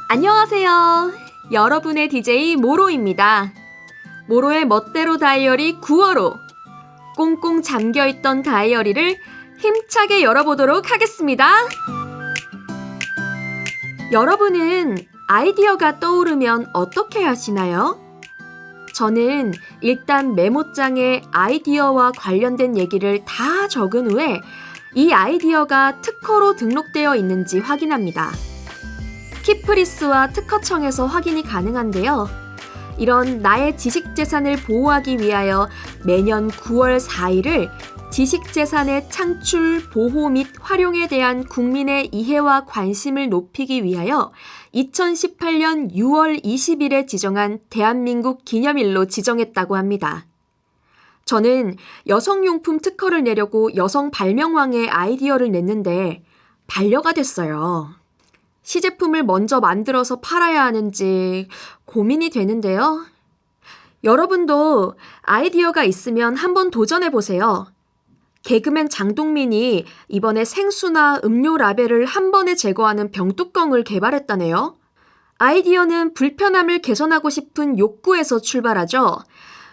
안녕하세요. 여러분의 DJ 모로입니다. 모로의 멋대로 다이어리 9월호. 꽁꽁 잠겨있던 다이어리를 힘차게 열어보도록 하겠습니다. 여러분은 아이디어가 떠오르면 어떻게 하시나요? 저는 일단 메모장에 아이디어와 관련된 얘기를 다 적은 후에 이 아이디어가 특허로 등록되어 있는지 확인합니다. 키프리스와 특허청에서 확인이 가능한데요. 이런 나의 지식재산을 보호하기 위하여 매년 9월 4일을 지식재산의 창출, 보호 및 활용에 대한 국민의 이해와 관심을 높이기 위하여 2018년 6월 20일에 지정한 대한민국 기념일로 지정했다고 합니다. 저는 여성용품 특허를 내려고 여성 발명왕의 아이디어를 냈는데 반려가 됐어요. 시제품을 먼저 만들어서 팔아야 하는지 고민이 되는데요. 여러분도 아이디어가 있으면 한번 도전해보세요. 개그맨 장동민이 이번에 생수나 음료 라벨을 한 번에 제거하는 병뚜껑을 개발했다네요. 아이디어는 불편함을 개선하고 싶은 욕구에서 출발하죠.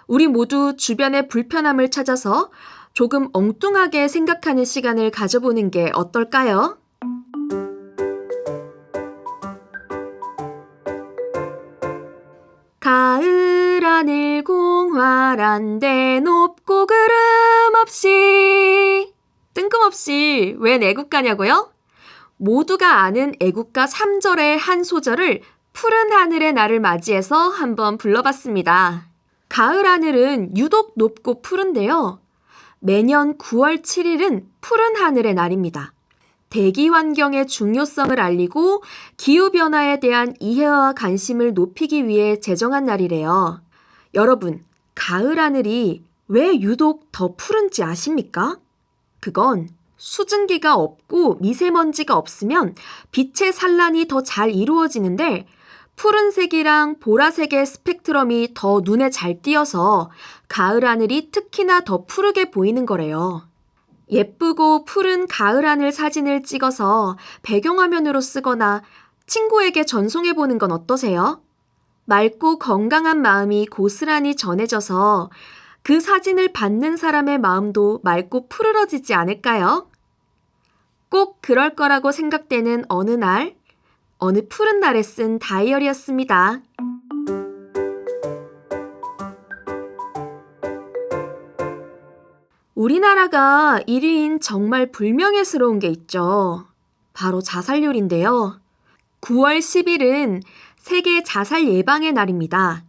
우리 모두 주변의 불편함을 찾아서 조금 엉뚱하게 생각하는 시간을 가져보는 게 어떨까요? 가을 하늘 공활한데 높고 구름 없이. 뜬금없이 웬 애국가냐고요? 모두가 아는 애국가 3절의 한 소절을 푸른 하늘의 날을 맞이해서 한번 불러봤습니다. 가을 하늘은 유독 높고 푸른데요. 매년 9월 7일은 푸른 하늘의 날입니다. 대기 환경의 중요성을 알리고 기후변화에 대한 이해와 관심을 높이기 위해 제정한 날이래요. 여러분, 가을 하늘이 왜 유독 더 푸른지 아십니까? 그건 수증기가 없고 미세먼지가 없으면 빛의 산란이 더 잘 이루어지는데 푸른색이랑 보라색의 스펙트럼이 더 눈에 잘 띄어서 가을 하늘이 특히나 더 푸르게 보이는 거래요. 예쁘고 푸른 가을 하늘 사진을 찍어서 배경화면으로 쓰거나 친구에게 전송해보는 건 어떠세요? 맑고 건강한 마음이 고스란히 전해져서 그 사진을 받는 사람의 마음도 맑고 푸르러지지 않을까요? 꼭 그럴 거라고 생각되는 어느 날, 어느 푸른 날에 쓴 다이어리였습니다. 우리나라가 1위인 정말 불명예스러운 게 있죠. 바로 자살률인데요. 9월 10일은 세계 자살 예방의 날입니다.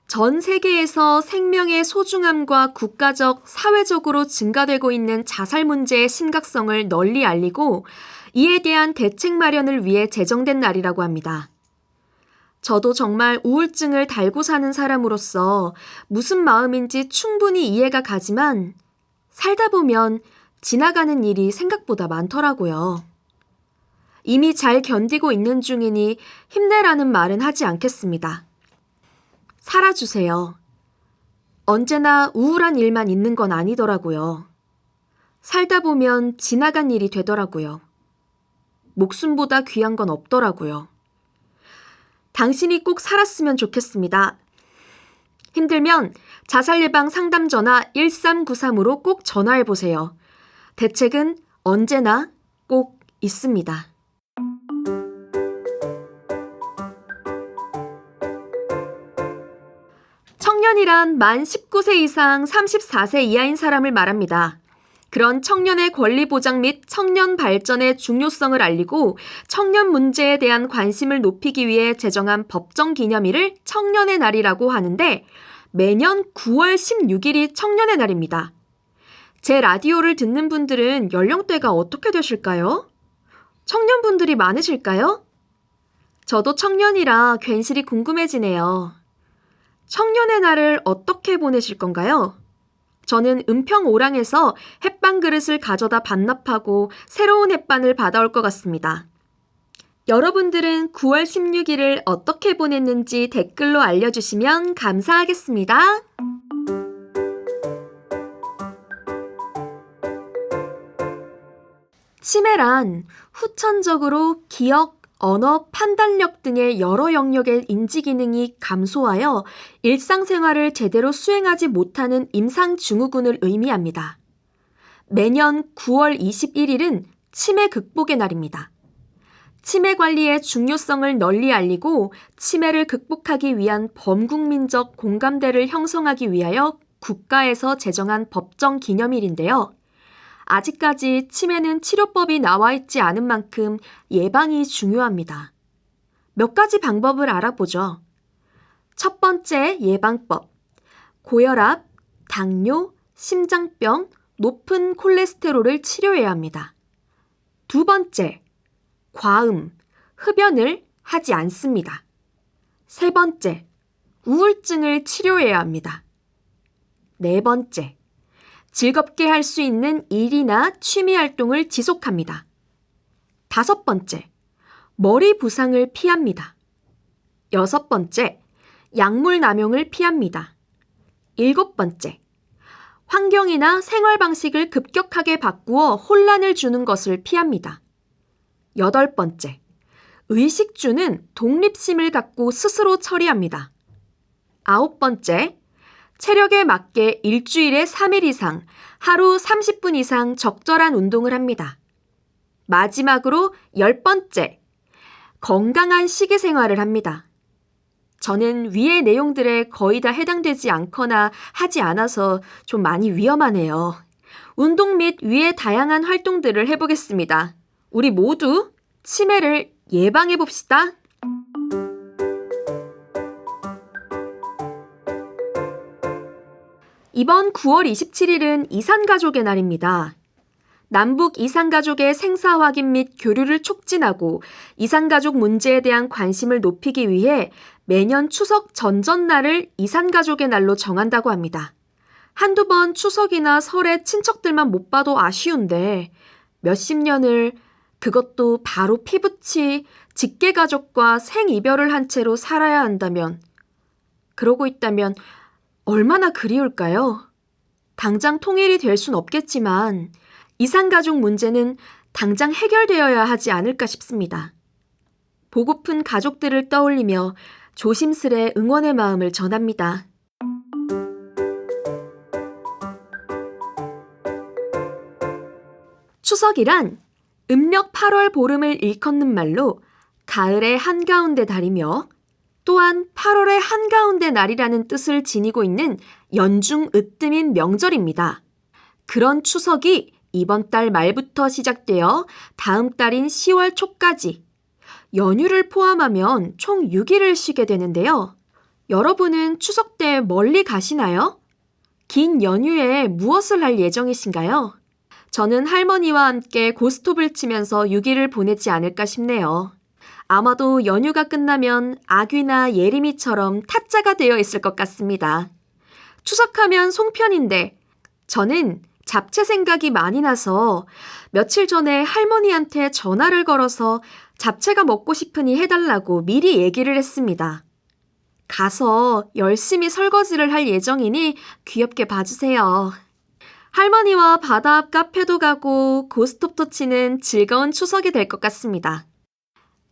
전 세계에서 생명의 소중함과 국가적, 사회적으로 증가되고 있는 자살 문제의 심각성을 널리 알리고 이에 대한 대책 마련을 위해 제정된 날이라고 합니다. 저도 정말 우울증을 달고 사는 사람으로서 무슨 마음인지 충분히 이해가 가지만 살다 보면 지나가는 일이 생각보다 많더라고요. 이미 잘 견디고 있는 중이니 힘내라는 말은 하지 않겠습니다. 살아주세요. 언제나 우울한 일만 있는 건 아니더라고요. 살다 보면 지나간 일이 되더라고요. 목숨보다 귀한 건 없더라고요. 당신이 꼭 살았으면 좋겠습니다. 힘들면 자살예방 상담 전화 1393으로 꼭 전화해보세요. 대책은 언제나 꼭 있습니다. 청년이란 만 19세 이상 34세 이하인 사람을 말합니다. 그런 청년의 권리 보장 및 청년 발전의 중요성을 알리고 청년 문제에 대한 관심을 높이기 위해 제정한 법정 기념일을 청년의 날이라고 하는데 매년 9월 16일이 청년의 날입니다. 제 라디오를 듣는 분들은 연령대가 어떻게 되실까요? 청년분들이 많으실까요? 저도 청년이라 괜시리 궁금해지네요. 청년의 날을 어떻게 보내실 건가요? 저는 은평오랑에서 햇반 그릇을 가져다 반납하고 새로운 햇반을 받아올 것 같습니다. 여러분들은 9월 16일을 어떻게 보냈는지 댓글로 알려주시면 감사하겠습니다. 치매란 후천적으로 기억, 언어, 판단력 등의 여러 영역의 인지 기능이 감소하여 일상생활을 제대로 수행하지 못하는 임상증후군을 의미합니다. 매년 9월 21일은 치매 극복의 날입니다. 치매 관리의 중요성을 널리 알리고 치매를 극복하기 위한 범국민적 공감대를 형성하기 위하여 국가에서 제정한 법정 기념일인데요. 아직까지 치매는 치료법이 나와 있지 않은 만큼 예방이 중요합니다. 몇 가지 방법을 알아보죠. 첫 번째 예방법. 고혈압, 당뇨, 심장병, 높은 콜레스테롤을 치료해야 합니다. 두 번째, 과음, 흡연을 하지 않습니다. 세 번째, 우울증을 치료해야 합니다. 네 번째, 즐겁게 할 수 있는 일이나 취미 활동을 지속합니다. 다섯 번째, 머리 부상을 피합니다. 여섯 번째, 약물 남용을 피합니다. 일곱 번째, 환경이나 생활 방식을 급격하게 바꾸어 혼란을 주는 것을 피합니다. 여덟 번째, 의식주는 독립심을 갖고 스스로 처리합니다. 아홉 번째, 체력에 맞게 일주일에 3일 이상, 하루 30분 이상 적절한 운동을 합니다. 마지막으로 10번째, 건강한 식이생활을 합니다. 저는 위의 내용들에 거의 다 해당되지 않거나 하지 않아서 좀 많이 위험하네요. 운동 및 위의 다양한 활동들을 해보겠습니다. 우리 모두 치매를 예방해봅시다. 이번 9월 27일은 이산가족의 날입니다. 남북 이산가족의 생사 확인 및 교류를 촉진하고 이산가족 문제에 대한 관심을 높이기 위해 매년 추석 전전날을 이산가족의 날로 정한다고 합니다. 한두 번 추석이나 설에 친척들만 못 봐도 아쉬운데 몇십 년을 그것도 바로 피부치 직계가족과 생이별을 한 채로 살아야 한다면, 그러고 있다면 얼마나 그리울까요? 당장 통일이 될 순 없겠지만 이산가족 문제는 당장 해결되어야 하지 않을까 싶습니다. 보고픈 가족들을 떠올리며 조심스레 응원의 마음을 전합니다. 추석이란 음력 8월 보름을 일컫는 말로 가을의 한가운데 달이며 또한 8월의 한가운데 날이라는 뜻을 지니고 있는 연중 으뜸인 명절입니다. 그런 추석이 이번 달 말부터 시작되어 다음 달인 10월 초까지 연휴를 포함하면 총 6일을 쉬게 되는데요. 여러분은 추석 때 멀리 가시나요? 긴 연휴에 무엇을 할 예정이신가요? 저는 할머니와 함께 고스톱을 치면서 6일을 보내지 않을까 싶네요. 아마도 연휴가 끝나면 아귀나 예림이처럼 타짜가 되어 있을 것 같습니다. 추석하면 송편인데 저는 잡채 생각이 많이 나서 며칠 전에 할머니한테 전화를 걸어서 잡채가 먹고 싶으니 해달라고 미리 얘기를 했습니다. 가서 열심히 설거지를 할 예정이니 귀엽게 봐주세요. 할머니와 바다 앞 카페도 가고 고스톱도 치는 즐거운 추석이 될 것 같습니다.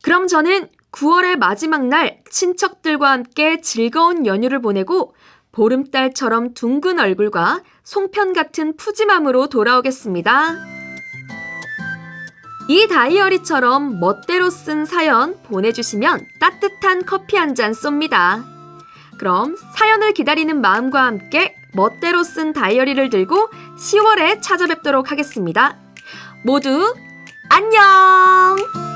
그럼 저는 9월의 마지막 날 친척들과 함께 즐거운 연휴를 보내고 보름달처럼 둥근 얼굴과 송편 같은 푸짐함으로 돌아오겠습니다. 이 다이어리처럼 멋대로 쓴 사연 보내주시면 따뜻한 커피 한 잔 쏩니다. 그럼 사연을 기다리는 마음과 함께 멋대로 쓴 다이어리를 들고 10월에 찾아뵙도록 하겠습니다. 모두 안녕!